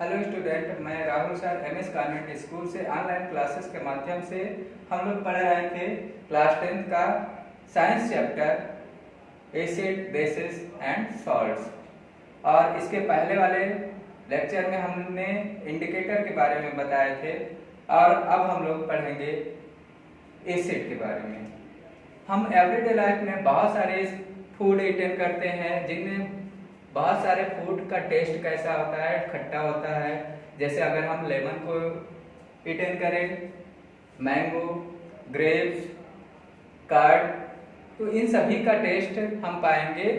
Hello student, मैं Rahul sir MS convent school से online classes के माध्यम से हम लोग पढ़ रहे थे क्लास 10 का science chapter acid basis and salts. और इसके पहले वाले लेक्चर में हमने इंडिकेटर के बारे में बताए थे और अब हम लोग पढ़ेंगे एसिड के बारे में। हम एवरीडे लाइफ में बहुत सारे फूड अटेंड करते हैं जिनमें बहुत सारे फूड का टेस्ट कैसा होता है, खट्टा होता है। जैसे अगर हम लेमन को अटेंड करें, मैंगो, ग्रेप्स, कर्ड, तो इन सभी का टेस्ट हम पाएंगे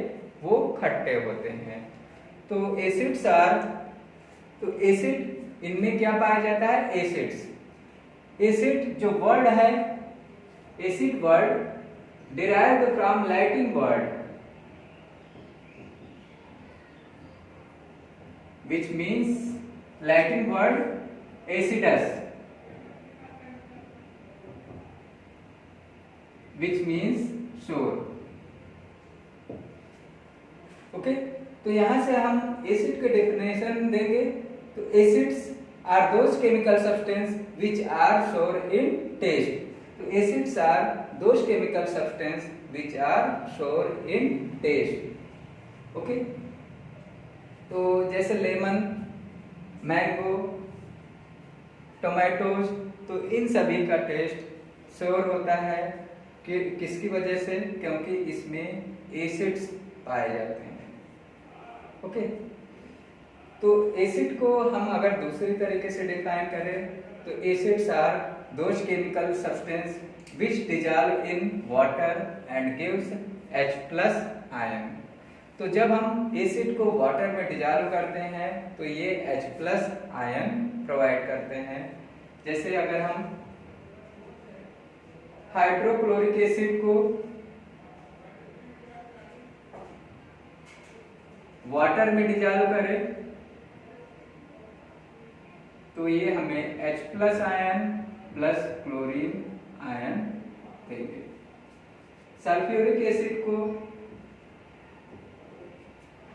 वो खट्टे होते हैं। तो एसिड्स तो एसिड इनमें क्या पाया जाता है? एसिड्स। एसिड जो वर्ड है, acid word derived from Latin word which means Latin word acidus, which means sour. Okay, तो यहां से हम एसिड के डेफिनेशन देंगे। तो acids are those chemical substance which are sour in taste. तो acids are those chemical substance which are sour in test. Okay, तो जैसे लेमन, मैंगो, टोमेटोज, तो इन सभी का टेस्ट सोर होता है कि किसकी वजह से? क्योंकि इसमें एसिड्स पाए जाते हैं। ओके, तो एसिड को हम अगर दूसरी तरीके से डिफाइन करें तो acids are those chemical substance which dissolve in water and gives H+ ion. तो जब हम एसिड को वाटर में डिजॉल्व करते हैं तो ये H+ आयन प्रोवाइड करते हैं। जैसे अगर हम हाइड्रोक्लोरिक एसिड को वाटर में डिजॉल्व करें तो ये हमें H+ ion plus chlorine ion देंगे। सल्फ्यूरिक एसिड को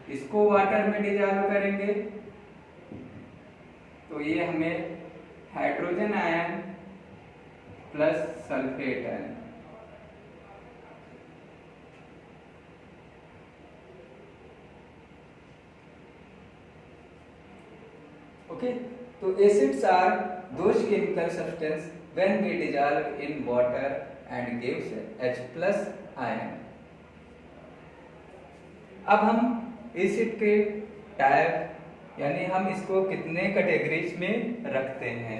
इसको वाटर में डिजॉल्व करेंगे तो ये हमें hydrogen ion plus sulphate ion. Okay, तो acids are those chemical substance when we dissolve in water and gives H+ ion. अब हम एसिड के टाइप यानी हम इसको कितने कैटेगरीज में रखते हैं।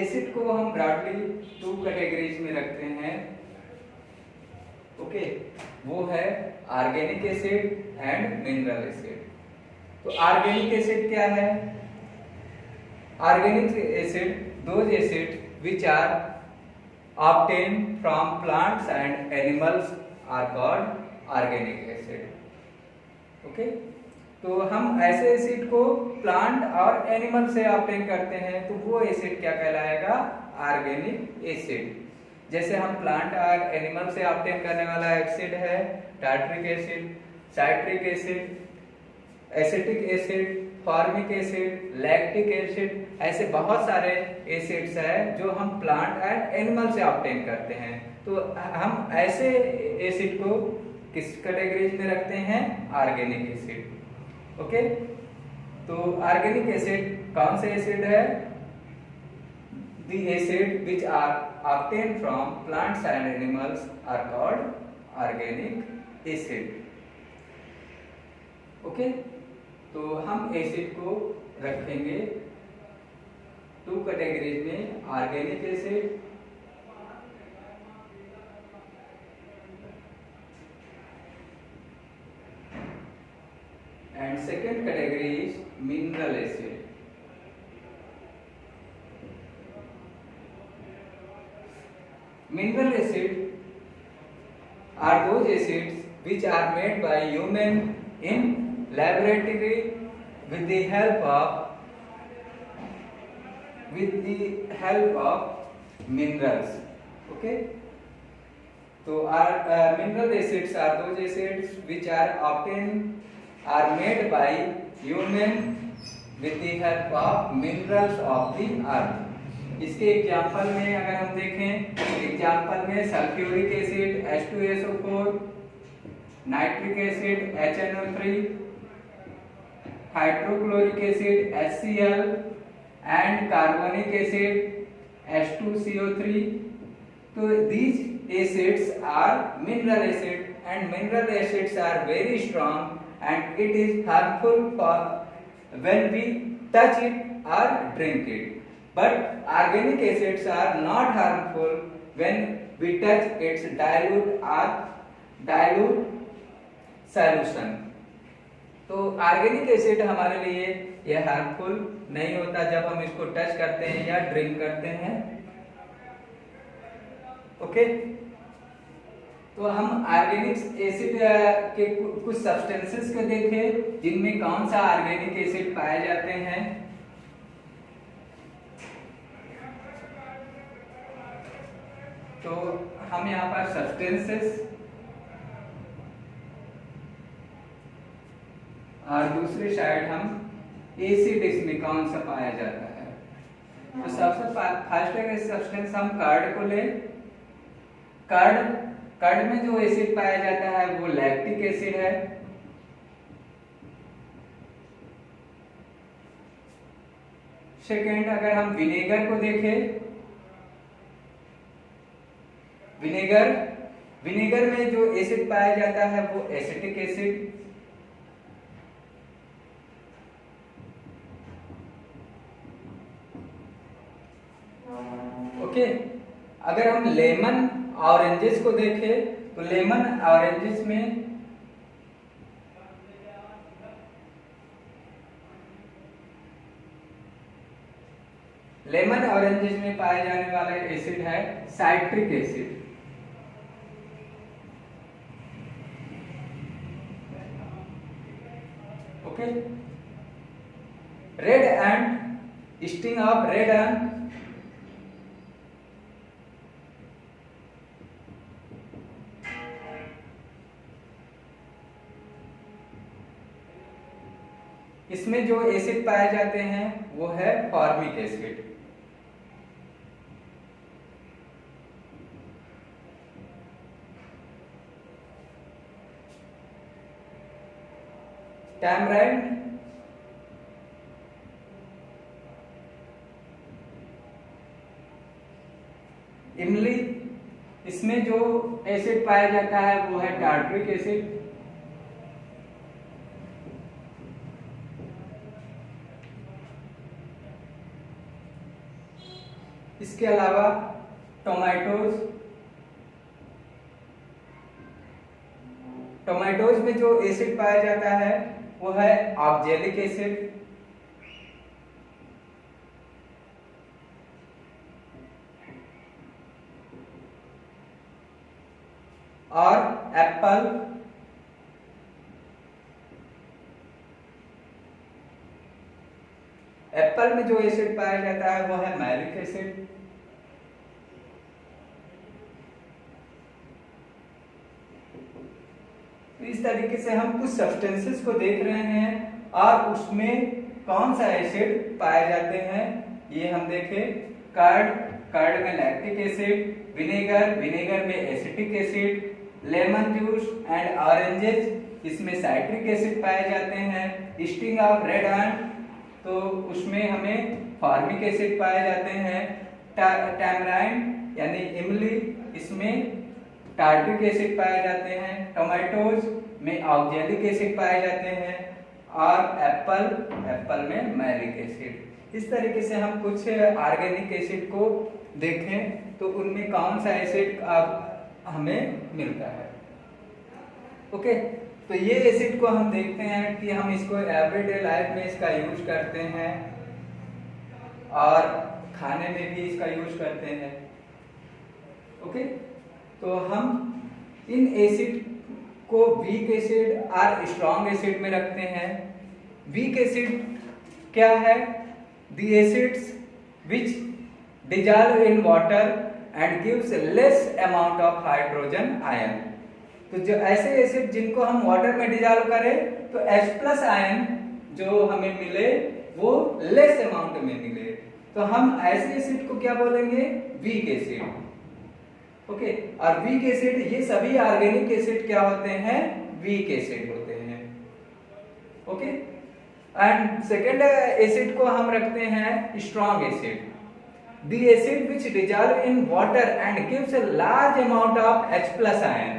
एसिड को हम ब्रॉडली 2 कैटेगरीज में रखते हैं। ओके, वो है organic acid and mineral acid. तो ऑर्गेनिक एसिड क्या है? Organic acid those acid which are obtained from plants and animals are called organic acid. Okay, तो हम ऐसे एसिड को प्लांट और एनिमल से ऑब्टेन करते हैं तो वो एसिड क्या कहलाएगा? Organic acid. जैसे हम प्लांट और एनिमल से ऑब्टेन करने वाला एसिड है tartaric acid, citric acid, acetic acid, formic acid, lactic acid, ऐसे बहुत सारे एसिड्स हैं जो हम प्लांट एंड एनिमल से ऑब्टेन करते हैं। तो हम ऐसे एसिड को किस कैटेगरी में रखते हैं? Organic acid. ओके, तो ऑर्गेनिक एसिड कौन से एसिड है? The acid which are obtain from plants and animals are called organic acid. Okay, तो हम एसिड को रखेंगे 2 कैटेगरीज में, organic acid and second category is mineral acid. Mineral acid are those acids which are made by human in laboratory with the help of minerals. Okay, so our mineral acids are those acids which are made by human with the help of minerals of the earth. इसके example में अगर हम देखें, example में sulphuric acid H2SO4, nitric acid HNO3, hydrochloric acid HCl and carbonic acid H2CO3. तो these acids are mineral acid and mineral acids are very strong and it is harmful for when we touch it or drink it. But organic acids are not harmful when we touch its dilute solution. तो organic acid हमारे लिए यह harmful नहीं होता जब हम इसको touch करते हैं या ड्रिंक करते हैं. ओके, तो हम ऑर्गेनिक एसिड के कुछ सब्सटेंसेस को देखें जिनमें कौन सा ऑर्गेनिक एसिड पाए जाते हैं. तो हम यहाँ पर सब्सटेंसेस और दूसरी साइड हम एसिड इसमें कौन सा पाया जाता है. तो सबसे फर्स्ट सब्सटेंस हम कर्ड को लें. कर्ड में जो एसिड पाया जाता है वो लैक्टिक एसिड है. सेकेंड, अगर हम विनेगर को देखें, विनेगर में जो एसिड पाया जाता है वो एसिटिक एसिड. ओके, अगर हम लेमन ऑरेंजेस को देखें तो लेमन ऑरेंजेस में पाए जाने वाला एसिड है citric acid. Okay, red and sting of red and इसमें जो एसिड पाए जाते हैं वो है फॉर्मिक एसिड. टैमराइंड, इमली, इसमें जो एसिड पाया जाता है वो है टार्ट्रिक एसिड. इसके अलावा टोमेटोज में जो एसिड पाया जाता है वो है ऑक्जेलिक एसिड. और एप्पल में जो एसिड पाया जाता है वो है मैलिक एसिड. तो इस तरीके से हम कुछ सब्सटेंसेस को देख रहे हैं और उसमें कौन सा एसिड पाए जाते हैं ये हम देखें. कर्ड में लैक्टिक एसिड, विनेगर में acetic acid, lemon juice and oranges इसमें साइट्रिक एसिड पाए जाते हैं. स्टिंग ऑफ रेड एंड तो उसमें हमें फॉर्मिक एसिड पाए जाते हैं. टैमराइंड यानी इमली इसमें टार्ट्रिक एसिड पाए जाते हैं. टोमेटोज में ऑक्जेलिक एसिड पाए जाते हैं और एप्पल में मैलिक एसिड. इस तरीके से हम कुछ ऑर्गेनिक एसिड को देखें तो उनमें कौन सा एसिड हमें मिलता है. ओके, तो ये एसिड को हम देखते हैं कि हम इसको एवरीडे लाइफ में इसका यूज करते हैं और खाने में भी इसका यूज करते हैं. ओके, तो हम इन एसिड को वीक एसिड और स्ट्रॉन्ग एसिड में रखते हैं. वीक एसिड क्या है? The acids which dissolve in water and gives less amount of hydrogen ion. तो जो ऐसे एसिड जिनको हम वाटर में डिजॉल्व करें तो H+ आयन जो हमें मिले वो लेस अमाउंट में मिले, तो हम ऐसे एसिड को क्या बोलेंगे? Weak acid. ओके, और वीक एसिड, ये सभी ऑर्गेनिक एसिड क्या होते हैं? वीक एसिड होते हैं। ओके, एंड सेकेंड एसिड को हम रखते हैं strong acid. The acid which dissolve in water and gives a large amount of H+ ion,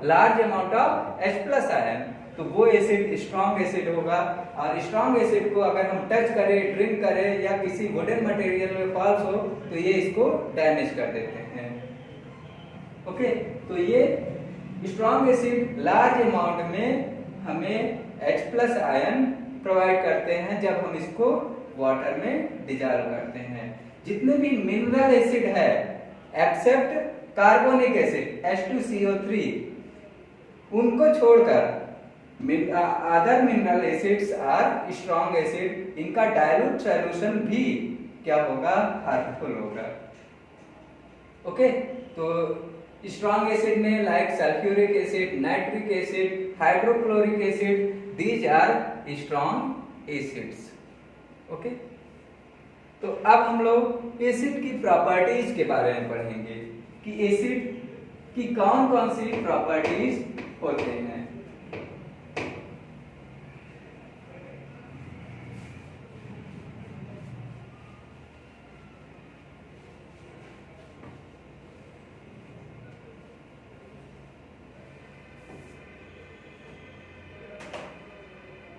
large amount of H+ ion, तो वो एसिड स्ट्रॉन्ग एसिड होगा। और स्ट्रॉन्ग एसिड को अगर हम टच करें, ड्रिंक करें या किसी वुडन मटेरियल में फॉल्स हो तो ये इसको डैमेज कर देते हैं। ओके, तो ये स्ट्रॉन्ग एसिड लार्ज अमाउंट में हमें H+ आयन प्रोवाइड करते हैं जब हम इसको वाटर में डिजॉल्व करते हैं। जितने भी मिनरल एसिड है एक्सेप्ट कार्बोनिक एसिड H2CO3, उनको छोड़कर other mineral acids are strong acid, इनका डाइल्यूट सॉल्यूशन भी क्या होगा? हार्मफुल होगा। ओके, तो स्ट्रॉन्ग एसिड में like sulphuric acid, nitric acid, hydrochloric acid, these are strong acids. Okay, तो अब हम लोग एसिड की प्रॉपर्टीज के बारे में पढ़ेंगे कि एसिड की कौन कौन सी प्रॉपर्टीज होते हैं।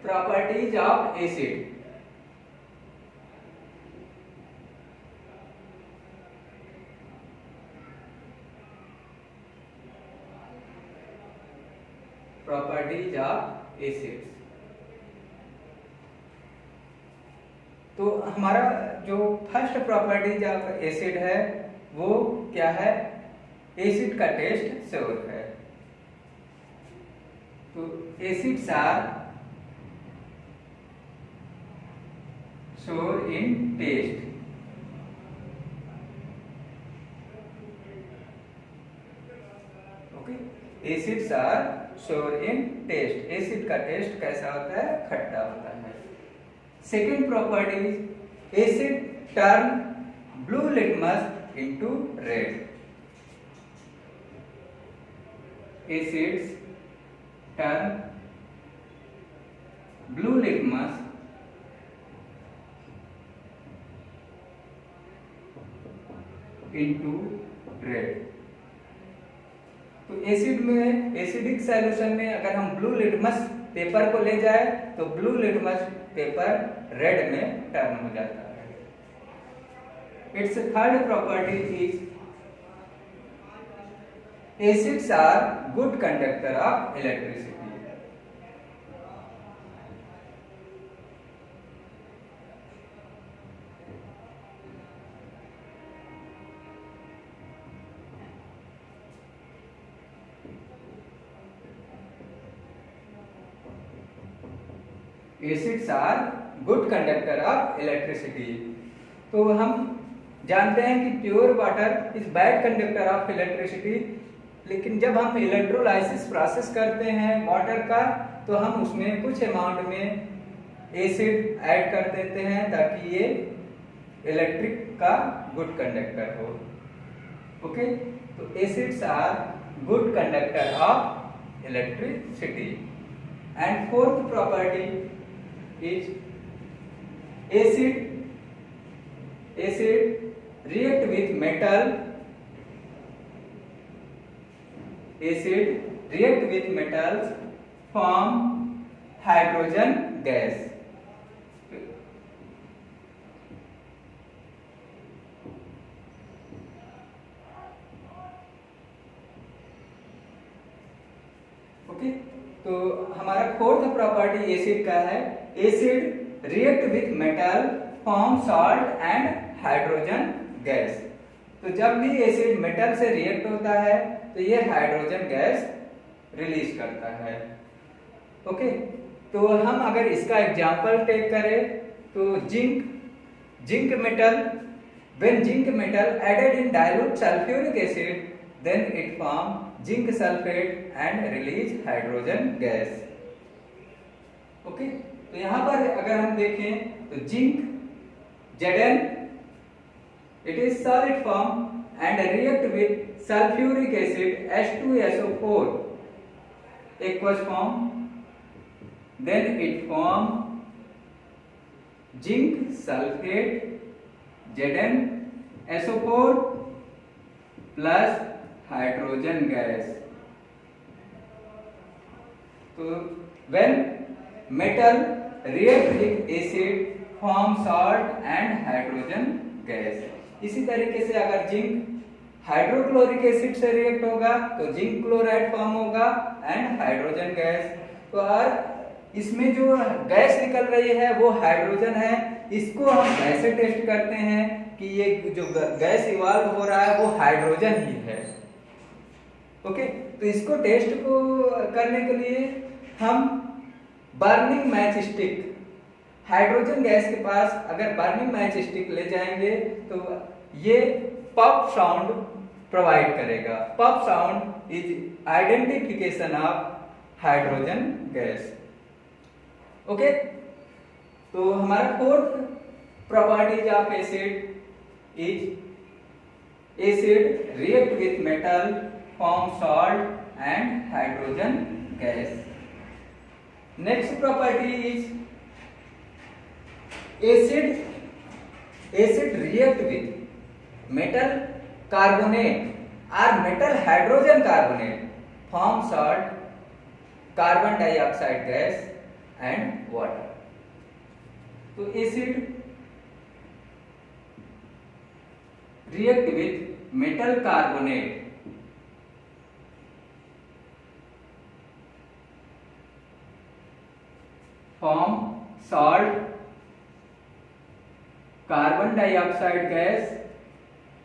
Properties of acid. Properties of acids, तो हमारा जो फर्स्ट प्रॉपर्टीज ऑफ एसिड है वो क्या है? एसिड का टेस्ट सोर है। तो acids are sour in test. Okay, acids are sour in taste. Acid का टेस्ट कैसा होता है? खट्टा होता है। Second property, acid turn blue litmus into red. Acids turn blue litmus into red. तो एसिड में, एसिडिक सॉल्यूशन में अगर हम ब्लू लिटमस पेपर को ले जाए तो ब्लू लिटमस पेपर रेड में टर्न हो जाता है। Its third property is acids are good conductor of electricity. Acids are good conductor of electricity. तो हम जानते हैं कि pure water is bad conductor of electricity, लेकिन जब हम इलेक्ट्रोलाइसिस प्रोसेस करते हैं वाटर का तो हम उसमें कुछ अमाउंट में एसिड ऐड कर देते हैं ताकि ये इलेक्ट्रिक का गुड कंडक्टर हो। ओके, तो acids are good conductor of electricity. And fourth property is acid react with metal, acid react with metals form hydrogen gas। Okay, तो हमारा फोर्थ प्रॉपर्टी एसिड का है, acid react with metal form salt and hydrogen gas. तो जब भी acid metal से react होता है तो ये हाइड्रोजन गैस रिलीज करता है। ओके, तो हम अगर इसका एग्जांपल टेक करें तो zinc metal, when zinc metal added in dilute sulphuric acid then it form zinc sulfate and release hydrogen gas। okay, तो यहाँ पर अगर हम देखें तो zinc Zn, it is solid form and react with sulfuric acid H2SO4 aqueous form, then it form zinc sulfate ZnSO4 plus hydrogen gas. So when metal react with acid form salt and hydrogen gas. इसी तरीके से अगर zinc hydrochloric acid से react होगा तो zinc chloride form होगा and hydrogen gas. तो और इसमें जो गैस निकल रही है वो हाइड्रोजन है। इसको हम कैसे टेस्ट करते हैं कि ये जो गैस इवॉल्व हो रहा है वो हाइड्रोजन ही है। ओके, तो इसको टेस्ट को करने के लिए हम burning match stick, hydrogen gas के पास अगर बर्निंग मैच स्टिक ले जाएंगे तो ये पफ साउंड प्रोवाइड करेगा। Puff sound is identification of hydrogen gas. Okay, तो हमारा fourth properties of acid is acid react with metal form salt and hydrogen gas. Next property is acid react with metal carbonate or metal hydrogen carbonate form salt, carbon dioxide gas and water. तो acid react with metal carbonate form salt, carbon dioxide gas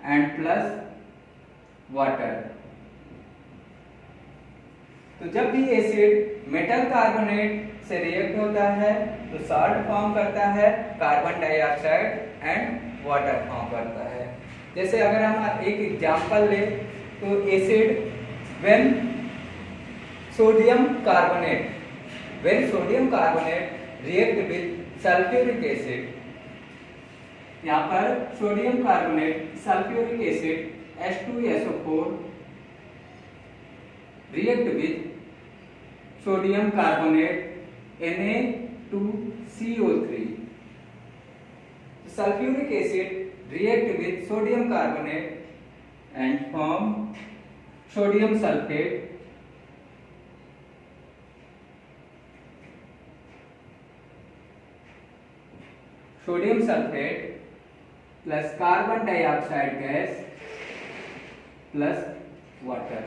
and plus water. तो जब भी acid metal carbonate से react होता है तो salt form करता है, carbon dioxide and water form करता है। जैसे अगर हम एक एग्जांपल ले तो acid when sodium carbonate react with sulphuric acid, यहाँ पर sodium carbonate sulphuric acid H2SO4 react with sodium carbonate Na2CO3। Sulphuric acid react with sodium carbonate and form sodium sulphate, sodium sulphate plus carbon dioxide gas plus water.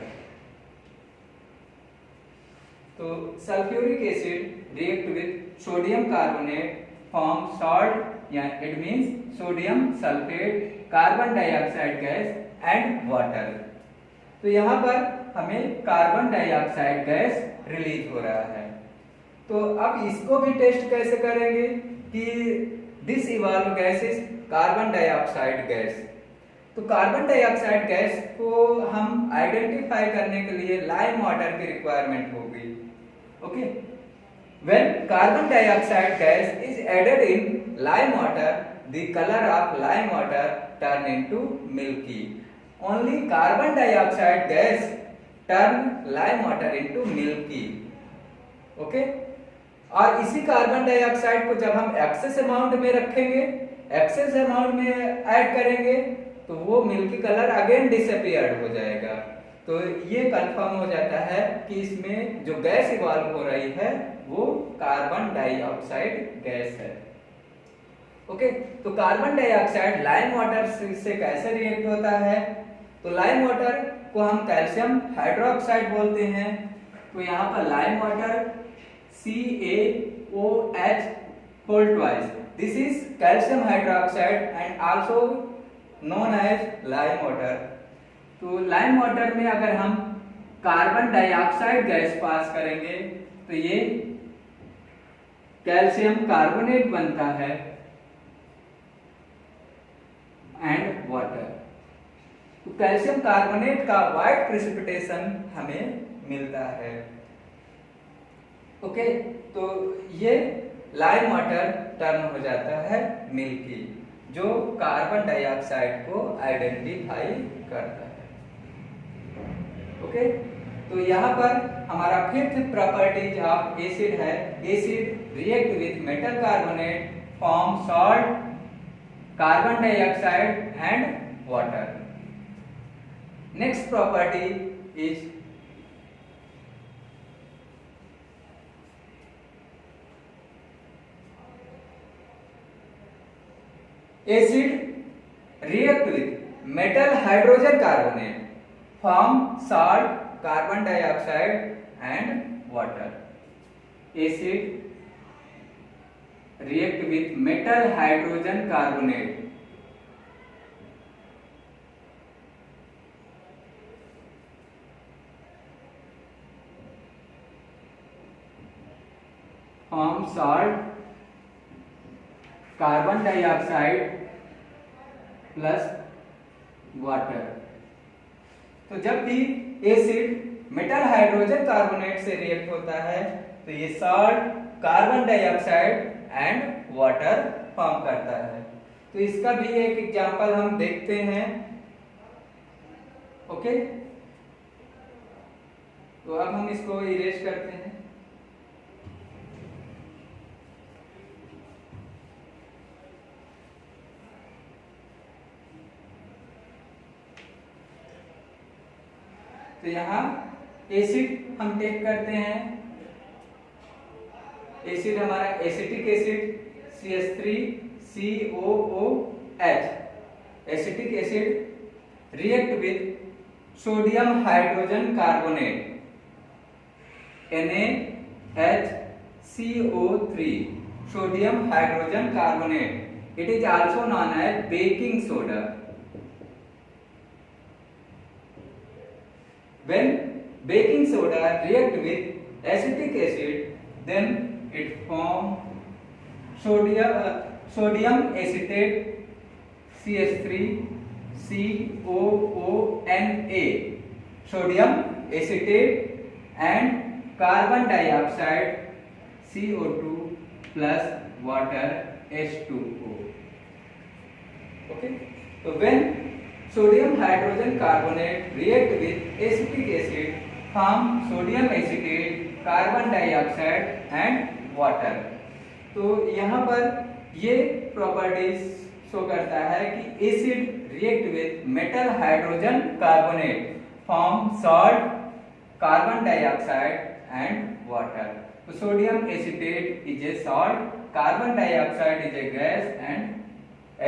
तो sulphuric acid react with sodium carbonate form salt, या it means sodium sulphate, carbon dioxide gas and water. तो यहाँ पर हमें carbon dioxide gas release हो रहा है। तो अब इसको भी टेस्ट कैसे करेंगे कि this evolve gas is carbon dioxide gas. तो कार्बन डाइऑक्साइड गैस को हम आइडेंटिफाई करने के लिए लाइम वाटर की रिक्वायरमेंट होगी। Okay, when carbon dioxide gas is added in lime water, the colour of lime water turn into milky. Only carbon dioxide gas turn lime water into milky. Okay, और इसी carbon dioxide को जब हम excess amount में रखेंगे, excess amount में add करेंगे तो वो मिल्की कलर अगेन डिसअपीयर्ड हो जाएगा। तो ये कंफर्म हो जाता है कि इसमें जो गैस इवॉल्व हो रही है वो कार्बन डाइऑक्साइड गैस है। ओके, तो कार्बन डाइऑक्साइड लाइम वाटर से कैसे रिएक्ट होता है? तो लाइम वाटर को हम कैल्शियम हाइड्रोक्साइड बोलते हैं। तो यहाँ पर lime water CaOH whole twice. This is calcium hydroxide and also known as lime water. तो लाइम वाटर में अगर हम कार्बन डाइऑक्साइड गैस पास करेंगे तो ये कैल्शियम कार्बोनेट बनता है एंड वाटर। तो कैल्शियम कार्बोनेट का व्हाइट प्रेसिपिटेशन हमें मिलता है। ओके, तो ये लाइम वाटर टर्न हो जाता है मिल्की, जो कार्बन डाइऑक्साइड को आइडेंटिफाई करता है। ओके, तो यहाँ पर हमारा फिफ्थ प्रॉपर्टीज ऑफ एसिड है, acid react with metal carbonate form salt, carbon dioxide and water. Next property is acid react with metal hydrogen carbonate form salt, carbon dioxide and water. Acid react with metal hydrogen carbonate form salt, carbon dioxide plus water. तो जब भी acid metal hydrogen carbonate से react होता है तो ये salt, carbon dioxide and water form करता है। तो इसका भी एक एग्जांपल हम देखते हैं। ओके, तो अब हम इसको इरेज करते हैं। तो यहाँ एसिड हम टेक करते हैं, एसिड हमारा acetic acid CH3COOH, acetic acid react with sodium hydrogen carbonate NaHCO3, sodium hydrogen carbonate, it is also known as baking soda. When baking soda react with acetic acid, then it form sodium acetate CH3COONA, sodium acetate and carbon dioxide CO2 plus water H2O. Okay, so when sodium hydrogen carbonate react with acetic acid form sodium acetate, carbon dioxide and water। तो यहाँ पर ये properties show करता है कि acid react with metal hydrogen carbonate form salt, carbon dioxide and water. तो sodium acetate is a salt, carbon dioxide is a gas and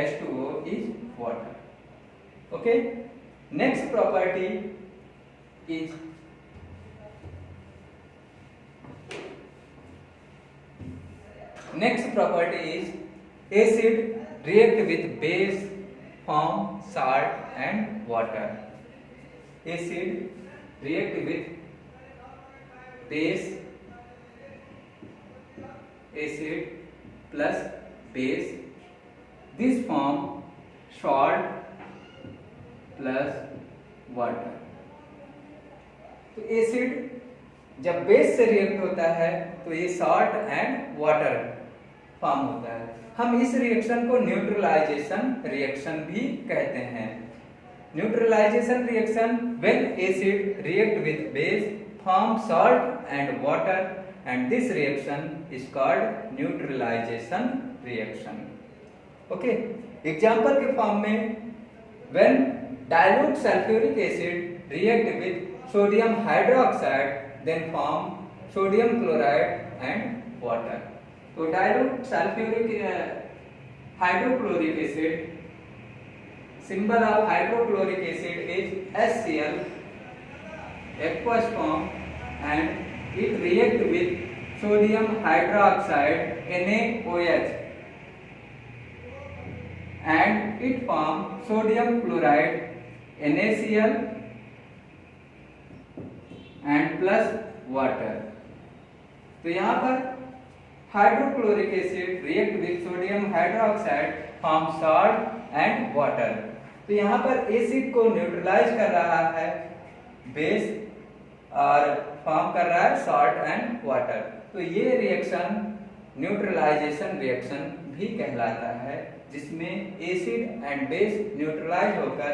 H2O is water. Okay, next property is acid react with base form salt and water. Acid react with base, acid plus base, this form salt plus water. तो acid जब base से react होता है तो ये salt and water form होता है। हम इस रिएक्शन को न्यूट्रलाइजेशन रिएक्शन भी कहते हैं। Neutralization reaction when acid react with base form salt and water and this reaction is called neutralization reaction. Okay, example के फॉर्म में when dilute sulfuric acid react with sodium hydroxide then form sodium chloride and water। तो dilute sulfuric hydrochloric acid, symbol of hydrochloric acid is HCl, aqueous form, and it react with sodium hydroxide NaOH and it form sodium chloride NaCl and plus water। तो यहाँ पर hydrochloric acid react with sodium hydroxide form salt and water. तो यहाँ पर acid को neutralise कर रहा है बेस और फॉर्म कर रहा है सॉल्ट एंड वाटर। तो ये रिएक्शन न्यूट्रलाइजेशन रिएक्शन भी कहलाता है, जिसमें एसिड एंड बेस न्यूट्रलाइज होकर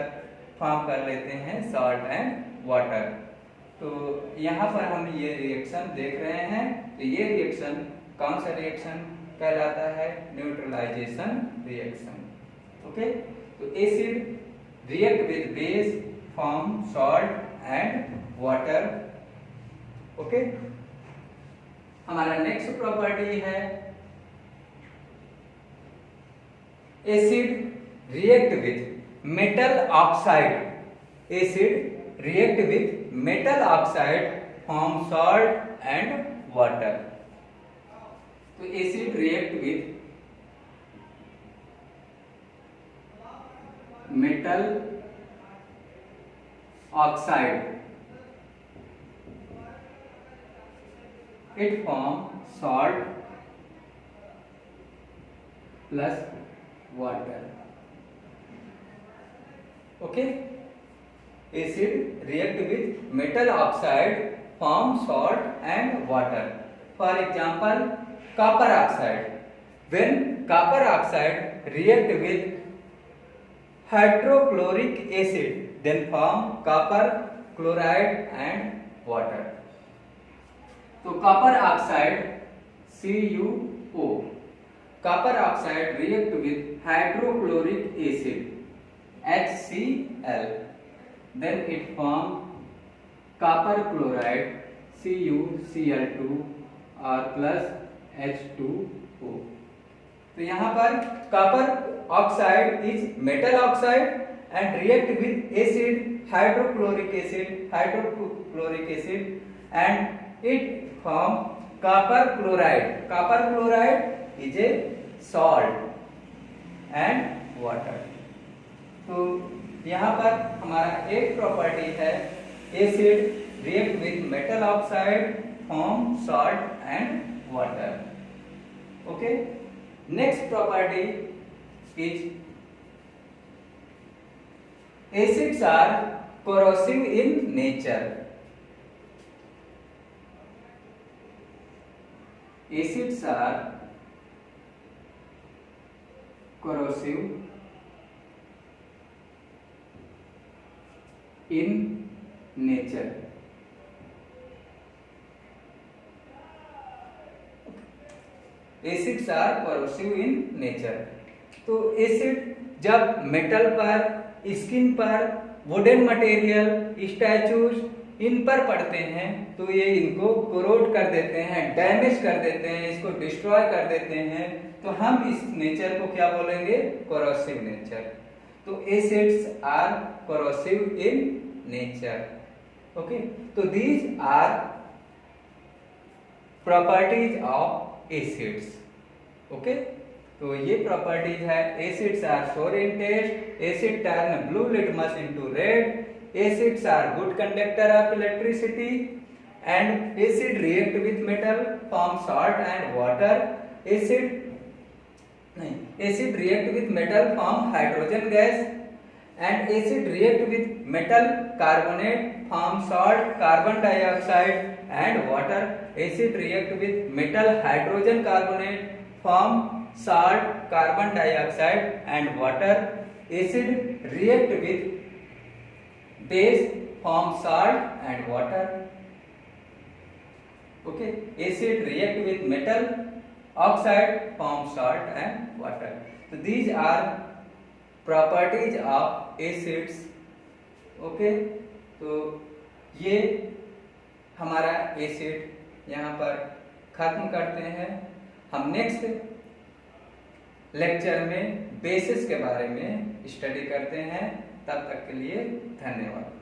फॉर्म कर लेते हैं सॉल्ट एंड वाटर। तो यहाँ पर हम ये रिएक्शन देख रहे हैं, तो ये रिएक्शन कौन सा रिएक्शन कहलाता है? Neutralisation reaction. ओके, तो acid react with base form salt and water. Okay, हमारा नेक्स्ट प्रॉपर्टी है acid react with metal oxide. Acid react with metal oxide form salt and water. तो acid react with metal oxide, it form salt plus water. Okay, acid react with metal oxide form salt and water. For example, copper oxide. When copper oxide react with hydrochloric acid, then form copper chloride and water. तो copper oxide CuO, copper oxide react with hydrochloric acid HCl, then it form copper chloride CuCl2 और plus H2O। तो यहाँ पर copper oxide is metal oxide and react with acid hydrochloric acid and it form copper chloride. Copper chloride is a salt and water. तो यहाँ पर हमारा एक property है acid react with metal oxide form salt and water. Okay, next property is acids are corrosive in nature. Acids are corrosive in nature. Acids are corrosive in nature. तो acid जब metal पर, skin पर, wooden material, statues इन पर पड़ते हैं तो ये इनको कोरोड कर देते हैं, डैमेज कर देते हैं, इसको डिस्ट्रॉय कर देते हैं। तो हम इस नेचर को क्या बोलेंगे? Corrosive nature. तो acids are corrosive in nature. Okay, तो these are properties of acids. Okay, तो ये प्रॉपर्टीज है। Acids are sour in taste, acid turn blue litmus into red, acids are good conductor of electricity, and acid react with metal form salt and water. Acid react with metal form hydrogen gas, and acid react with metal carbonate form salt, carbon dioxide and water. Acid react with metal hydrogen carbonate form salt, carbon dioxide and water. Acid react with base form salt and water. Okay, acid react with metal oxide form salt and water. So these are properties of acids. Okay, तो ये हमारा acid यहाँ पर खत्म करते हैं। हम next lecture में बेसिस के बारे में स्टडी करते हैं। तब तक के लिए धन्यवाद।